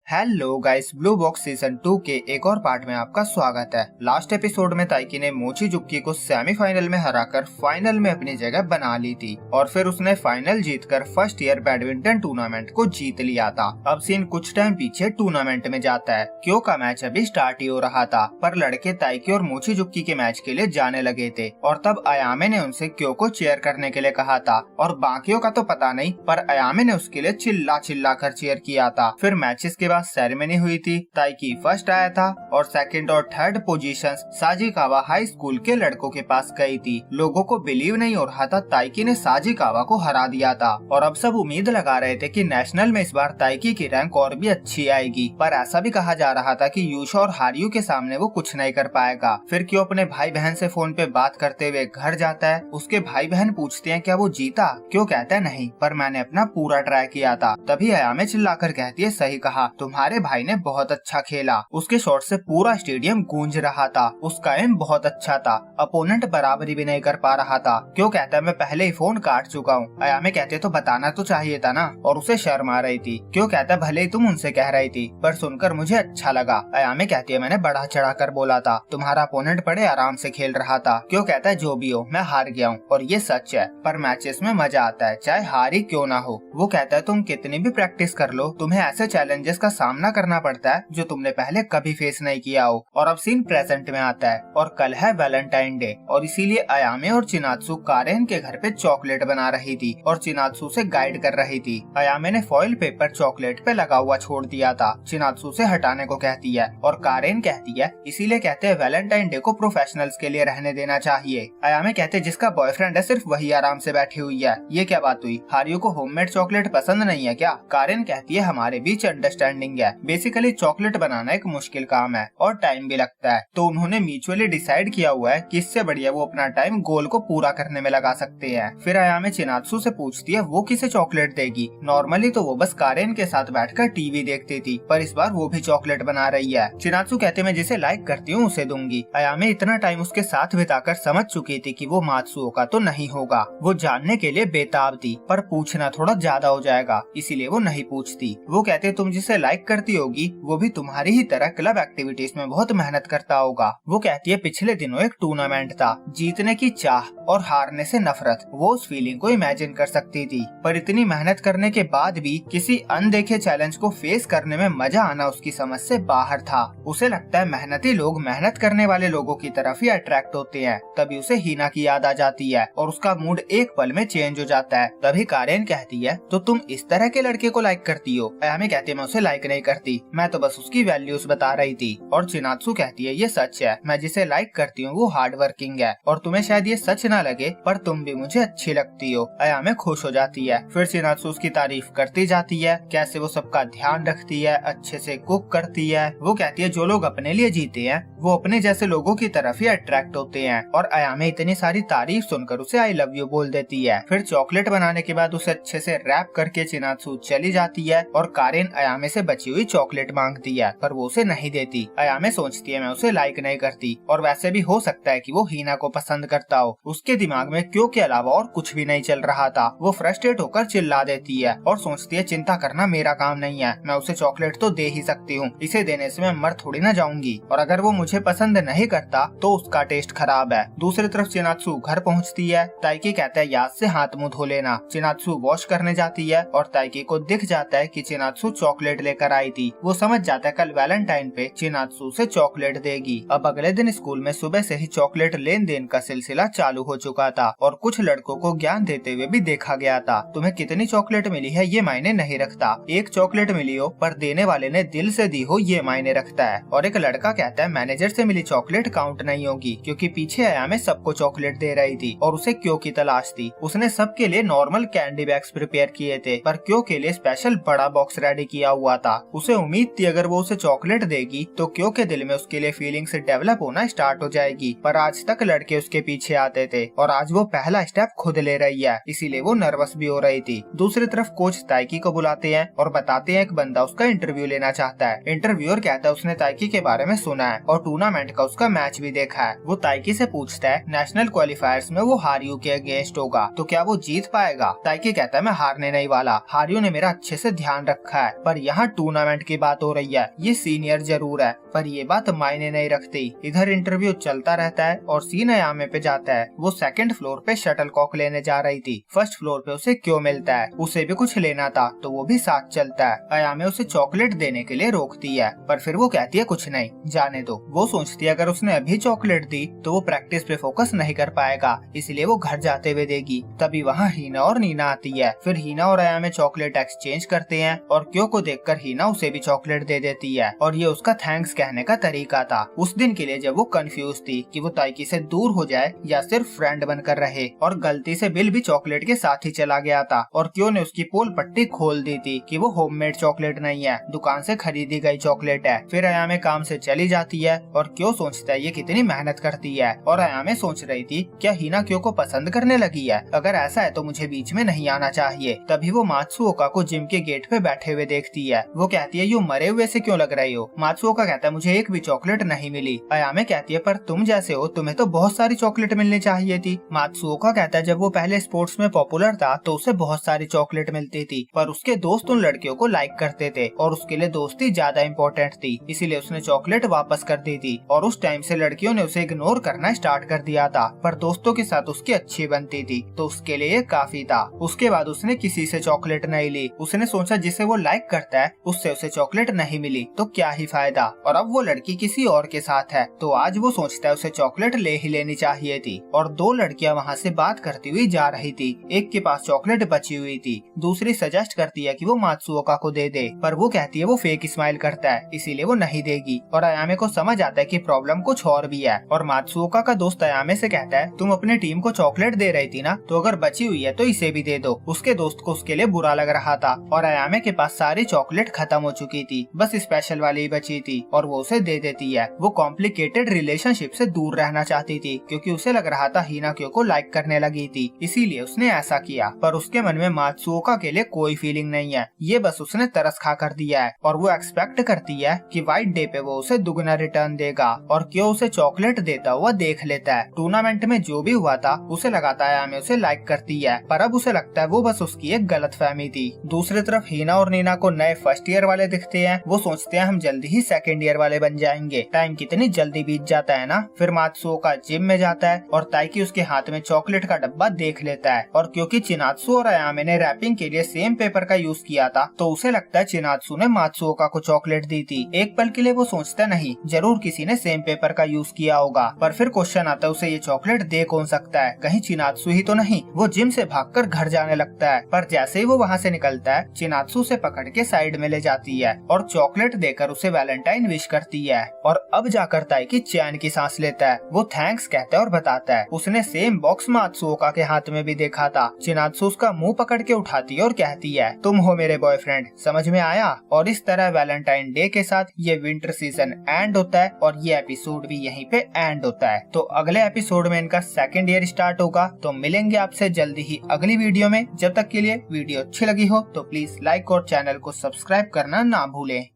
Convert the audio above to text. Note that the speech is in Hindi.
Hello guys, blue box season 2 के एक और पार्ट में आपका स्वागत है। लास्ट एपिसोड में ताइकी ने मोचीजुकी को सेमीफाइनल में हराकर फाइनल में अपनी जगह बना ली थी और फिर उसने फाइनल जीतकर फर्स्ट ईयर बैडमिंटन टूर्नामेंट को जीत लिया था। अब सीन कुछ टाइम पीछे टूर्नामेंट में जाता है। क्यो का मैच अभी स्टार्ट ही हो रहा था, पर लड़के ताइकी और मोचीजुकी के मैच के लिए जाने लगे थे और तब अयामे ने उनसे क्यो को चेयर करने के लिए कहा था और बाकियों का तो पता नहीं, पर अयामे ने उसके लिए चिल्ला चिल्ला कर चेयर किया था। फिर मैचेस के सेरेमनी हुई थी। ताइकी फर्स्ट आया था और सेकंड और थर्ड पोजीशंस साजिकावा हाई स्कूल के लड़कों के पास गई थी। लोगों को बिलीव नहीं हो रहा था ताइकी ने साजिकावा को हरा दिया था और अब सब उम्मीद लगा रहे थे कि नेशनल में इस बार ताइकी की रैंक और भी अच्छी आएगी, पर ऐसा भी कहा जा रहा था कि यूशा और हारियू के सामने वो कुछ नहीं कर पाएगा। फिर क्यों अपने भाई बहन से फोन पे बात करते हुए घर जाता है। उसके भाई बहन पूछते हैं क्या वो जीता। क्यों कहता है नहीं, पर मैंने अपना पूरा ट्राई किया था। तभी अयामे चिल्लाकर कहती है सही कहा, तुम्हारे भाई ने बहुत अच्छा खेला। उसके शॉट से पूरा स्टेडियम गूंज रहा था। उसका एम बहुत अच्छा था, अपोनेंट बराबरी भी नहीं कर पा रहा था। क्यों कहता है मैं पहले ही फोन काट चुका हूँ। अयामे कहते तो बताना तो चाहिए था ना, और उसे शर्म आ रही थी। क्यों कहता है भले ही तुम उनसे कह रही थी, पर सुनकर मुझे अच्छा लगा। अयामे कहती है मैंने बढ़ा चढ़ा कर बोला था, तुम्हारा अपोनेंट बड़े आराम से खेल रहा था। क्यों कहता है जो भी हो मैं हार गया हूँ और ये सच है, पर मैचेस में मजा आता है चाहे हार ही क्यों ना हो। वो कहता है तुम कितनी भी प्रैक्टिस कर लो, तुम्हें ऐसे चैलेंजेस का सामना करना पड़ता है जो तुमने पहले कभी फेस नहीं किया हो। और अब सीन प्रेजेंट में आता है और कल है वैलेंटाइन डे और इसीलिए अयामे और चिनात्सु कारेन के घर पे चॉकलेट बना रही थी और चिनात्सु से गाइड कर रही थी। अयामे ने फॉइल पेपर चॉकलेट पे लगा हुआ छोड़ दिया था। चिनात्सु से हटाने को कहती है और कारेन कहती है इसीलिए कहते हैं वैलेंटाइन डे को प्रोफेशनल्स के लिए रहने देना चाहिए। अयामे कहते जिसका बॉयफ्रेंड है सिर्फ वही आराम से बैठी हुई है। ये क्या बात हुई, हारियो को होममेड चॉकलेट पसंद नहीं है क्या। कारेन कहती है हमारे बीच अंडरस्टैंडिंग है। बेसिकली चॉकलेट बनाना एक मुश्किल काम है और टाइम भी लगता है, तो उन्होंने म्यूचुअली डिसाइड किया हुआ है कि इससे बढ़िया वो अपना टाइम गोल को पूरा करने में लगा सकते हैं। फिर अयामे चिनात्सु से पूछती है वो किसे चॉकलेट देगी। नॉर्मली तो वो बस कारेन के साथ बैठकर टीवी देखती थी, पर इस बार वो भी चॉकलेट बना रही है। चिनात्सु कहते मैं जिसे लाइक करती हूँ उसे दूंगी। अयामे इतना टाइम उसके साथ बिताकर समझ चुकी थी कि वो मात्सुओ का तो नहीं होगा। वो जानने के लिए बेताब थी, पर पूछना थोड़ा ज्यादा हो जाएगा, इसीलिए वो नहीं पूछती। वो कहते तुम जिसे लाइक करती होगी वो भी तुम्हारी ही तरह क्लब एक्टिविटीज में बहुत मेहनत करता होगा। वो कहती है पिछले दिनों एक टूर्नामेंट था, जीतने की चाह और हारने से नफरत, वो उस फीलिंग को इमेजिन कर सकती थी, पर इतनी मेहनत करने के बाद भी किसी अनदेखे चैलेंज को फेस करने में मजा आना उसकी समझ से बाहर था। उसे लगता है मेहनती लोग मेहनत करने वाले लोगों की तरफ ही अट्रैक्ट होते हैं। तभी उसे हीना की याद आ जाती है और उसका मूड एक पल में चेंज हो जाता है। तभी कारेन कहती है तो तुम इस तरह के लड़के को लाइक करती हो। अयामे कहती है मैं उसे लाइक नहीं करती, मैं तो बस उसकी वैल्यूज बता रही थी। और चिनात्सु कहती है ये सच है, मैं जिसे लाइक करती हूँ वो हार्ड वर्किंग है और तुम्हें शायद ये सच ना लगे, पर तुम भी मुझे अच्छी लगती हो। अयामे खुश हो जाती है। फिर चिनात्सु उसकी तारीफ करती जाती है, कैसे वो सबका ध्यान रखती है, अच्छे से कुक करती है। वो कहती है जो लोग अपने लिए जीते हैं वो अपने जैसे लोगों की तरफ ही अट्रैक्ट होते हैं। और अयामे इतनी सारी तारीफ सुनकर उसे आई लव यू बोल देती है। फिर चॉकलेट बनाने के बाद उसे अच्छे से रैप करके चिनात्सु चली जाती है और कारेन अयामे से बची हुई चॉकलेट मांगती है, पर वो उसे नहीं देती। अयामे सोचती है मैं उसे लाइक नहीं करती और वैसे भी हो सकता है कि वो हीना को पसंद करता हो। उसके दिमाग में क्यों के अलावा और कुछ भी नहीं चल रहा था। वो फ्रस्ट्रेट होकर चिल्ला देती है और सोचती है चिंता करना मेरा काम नहीं है, मैं उसे चॉकलेट तो दे ही सकती हूँ, इसे देने से मैं मर थोड़ी ना जाऊंगी, और अगर वो मुझे पसंद नहीं करता तो उसका टेस्ट खराब है। दूसरी तरफ चिनात्सु घर पहुँचती है। ताइकी कहता है याद से हाथ मुँह धो लेना। चिनात्सु वॉश करने जाती है और ताइकी को दिख जाता है कि चिनात्सु चॉकलेट लेकर आई थी। वो समझ जाता है कल वैलेंटाइन पे चिनात्सु से चॉकलेट देगी। अब अगले दिन स्कूल में सुबह से ही चॉकलेट लेन देन का सिलसिला चालू हो चुका था और कुछ लड़कों को ज्ञान देते हुए भी देखा गया था। तुम्हें कितनी चॉकलेट मिली है ये मायने नहीं रखता, एक चॉकलेट मिली हो पर देने वाले ने दिल से दी हो ये मायने रखता है। और एक लड़का कहता है मैनेजर से मिली चॉकलेट काउंट नहीं होगी, क्योंकि पीछे अयामे सबको चॉकलेट दे रही थी और उसे क्यों की तलाश थी। उसने सबके लिए नॉर्मल कैंडी बैग्स प्रिपेयर किए थे, पर क्यों के लिए स्पेशल बड़ा बॉक्स रेडी किया हुआ था। उसे उम्मीद थी अगर वो उसे चॉकलेट देगी तो क्यों के दिल में उसके लिए फीलिंग्स डेवलप होना स्टार्ट हो जाएगी, पर आज तक लड़के उसके पीछे आते थे से और आज वो पहला स्टेप खुद ले रही है, इसीलिए वो नर्वस भी हो रही थी। दूसरी तरफ कोच ताइकी को बुलाते हैं और बताते हैं एक बंदा उसका इंटरव्यू लेना चाहता है। इंटरव्यूअर कहता है उसने ताइकी के बारे में सुना है और टूर्नामेंट का उसका मैच भी देखा है। वो ताइकी से पूछता है नेशनल क्वालिफायर्स में वो हारियू के अगेंस्ट होगा तो क्या वो जीत पाएगा। ताइकी कहता है मैं हारने नहीं वाला, हारियू ने मेरा अच्छे से ध्यान रखा है, पर यहाँ टूर्नामेंट की बात हो रही है, ये सीनियर जरूर है पर ये बात मायने नहीं रखती। इधर इंटरव्यू चलता रहता है और सीन अयामे पे जाता है। वो सेकंड फ्लोर पे शटलकॉक लेने जा रही थी। फर्स्ट फ्लोर पे उसे क्यों मिलता है, उसे भी कुछ लेना था तो वो भी साथ चलता है। अयामे उसे चॉकलेट देने के लिए रोकती है पर फिर वो कहती है कुछ नहीं, जाने दो। वो सोचती है अगर उसने अभी चॉकलेट दी तो वो प्रैक्टिस पे फोकस नहीं कर पाएगा, इसलिए वो घर जाते हुए देगी। तभी वहाँ हीना और नीना आती है। फिर हीना और अयामे चॉकलेट एक्सचेंज करते हैं और क्यों को देखकर हीना उसे भी चॉकलेट दे देती है और ये उसका थैंक्स कहने का तरीका था उस दिन के लिए जब वो कंफ्यूज थी कि वो ताइकी से दूर हो जाए या सिर्फ फ्रेंड बनकर रहे। और गलती से बिल भी चॉकलेट के साथ ही चला गया था और क्यों ने उसकी पोल पट्टी खोल दी थी कि वो होममेड चॉकलेट नहीं है, दुकान से खरीदी गई चॉकलेट है। फिर अयामे काम से चली जाती है और क्यों सोचता है ये कितनी मेहनत करती है और अयामे सोच रही थी क्या हीना क्यों को पसंद करने लगी है, अगर ऐसा है तो मुझे बीच में नहीं आना चाहिए। तभी वो मात्सुओका को जिम के गेट पे बैठे हुए देखती है। वो कहती है यू मरे हुए से क्यों लग रही हो। मात्सुओका कहता है मुझे एक भी चॉकलेट नहीं मिली। अयामे कहती है पर तुम जैसे हो तुम्हें तो बहुत सारी चॉकलेट मिलनी चाहिए थी। मात्सुओका कहता है जब वो पहले स्पोर्ट्स में पॉपुलर था तो उसे बहुत सारी चॉकलेट मिलती थी पर उसके दोस्त उन लड़कियों को लाइक करते थे और उसके लिए दोस्ती ज्यादा इम्पोर्टेंट थी, इसीलिए उसने चॉकलेट वापस कर दी थी। और उस टाइम से लड़कियों ने उसे इग्नोर करना स्टार्ट कर दिया था पर दोस्तों के साथ उसकी अच्छी बनती थी तो उसके लिए काफी था। उसके बाद उसने किसी से चॉकलेट नहीं ली। उसने सोचा जिसे वो लाइक करता है उससे उसे चॉकलेट नहीं मिली तो क्या ही फायदा, और अब वो लड़की किसी और के साथ है तो आज वो सोचता है उसे चॉकलेट ले ही लेनी चाहिए थी। और दो लड़कियां वहाँ से बात करती हुई जा रही थी। एक के पास चॉकलेट बची हुई थी, दूसरी सजेस्ट करती है कि वो मात्सुओका को दे दे पर वो कहती है वो फेक स्माइल करता है इसीलिए वो नहीं देगी। और अयामे को समझ आता है कि प्रॉब्लम कुछ और भी है और मात्सुओका का दोस्त अयामे से कहता है तुम अपनी टीम को चॉकलेट दे रही थी ना, तो अगर बची हुई है तो इसे भी दे दो। उसके दोस्त को उसके लिए बुरा लग रहा था और अयामे के पास सारी चॉकलेट खत्म हो चुकी थी, बस स्पेशल वाली ही बची थी और वो उसे दे देती है। वो कॉम्प्लिकेटेड रिलेशनशिप से दूर रहना चाहती थी क्योंकि उसे लग रहा था हीना क्यों को लाइक करने लगी थी, इसीलिए उसने ऐसा किया। पर उसके मन में मात्सुओका के लिए कोई फीलिंग नहीं है, ये बस उसने तरस खा कर दिया है और वो एक्सपेक्ट करती है कि व्हाइट डे पे वो उसे दुगना रिटर्न देगा और क्यों उसे चॉकलेट देता हुआ देख लेता है। टूर्नामेंट में जो भी हुआ था उसे लगाता है हमें उसे लाइक करती है पर अब उसे लगता है वो बस उसकी एक गलतफहमी थी। दूसरी तरफ हीना और नीना को नए फर्स्ट ईयर वाले दिखते हैं। वो सोचते हैं हम जल्दी ही सेकंड ईयर वाले बन जाएंगे, टाइम कितनी जल्दी बीत जाता है ना। फिर मात्सुओका जिम में जाता है और ताइकी उसके हाथ में चॉकलेट का डब्बा देख लेता है और क्योंकि चिनात्सु और अयामे ने रैपिंग के लिए सेम पेपर का यूज किया था तो उसे लगता है चिनात्सु ने मात्सुओका को चॉकलेट दी थी। एक पल के लिए वो सोचता नहीं जरूर किसी ने सेम पेपर का यूज किया होगा, पर फिर क्वेश्चन आता है उसे ये चॉकलेट दे कौन सकता है, कहीं चिनात्सु ही तो नहीं। वो जिम से भागकर घर जाने लगता है पर जैसे ही वो वहाँ से निकलता है चिनात्सु से पकड़ के साइड में ले जाती है और चॉकलेट देकर उसे वैलेंटाइन विश करती है। और अब जाकर ताइकी चैन की सांस लेता है। वो थैंक्स कहता है और बताता है उसने सेम बॉक्स मात्सुओका के हाथ में भी देखा था। चिनात्सु उसका मुंह पकड़ के उठाती है और कहती है तुम हो मेरे बॉयफ्रेंड, समझ में आया। और इस तरह वैलेंटाइन डे के साथ ये विंटर सीजन एंड होता है और ये एपिसोड भी यहीं पे एंड होता है। तो अगले एपिसोड में इनका सेकंड ईयर स्टार्ट होगा। तो मिलेंगे आपसे जल्दी ही अगली वीडियो में। जब तक के लिए वीडियो अच्छी लगी हो तो प्लीज लाइक और चैनल को सब्सक्राइब करना ना भूलें।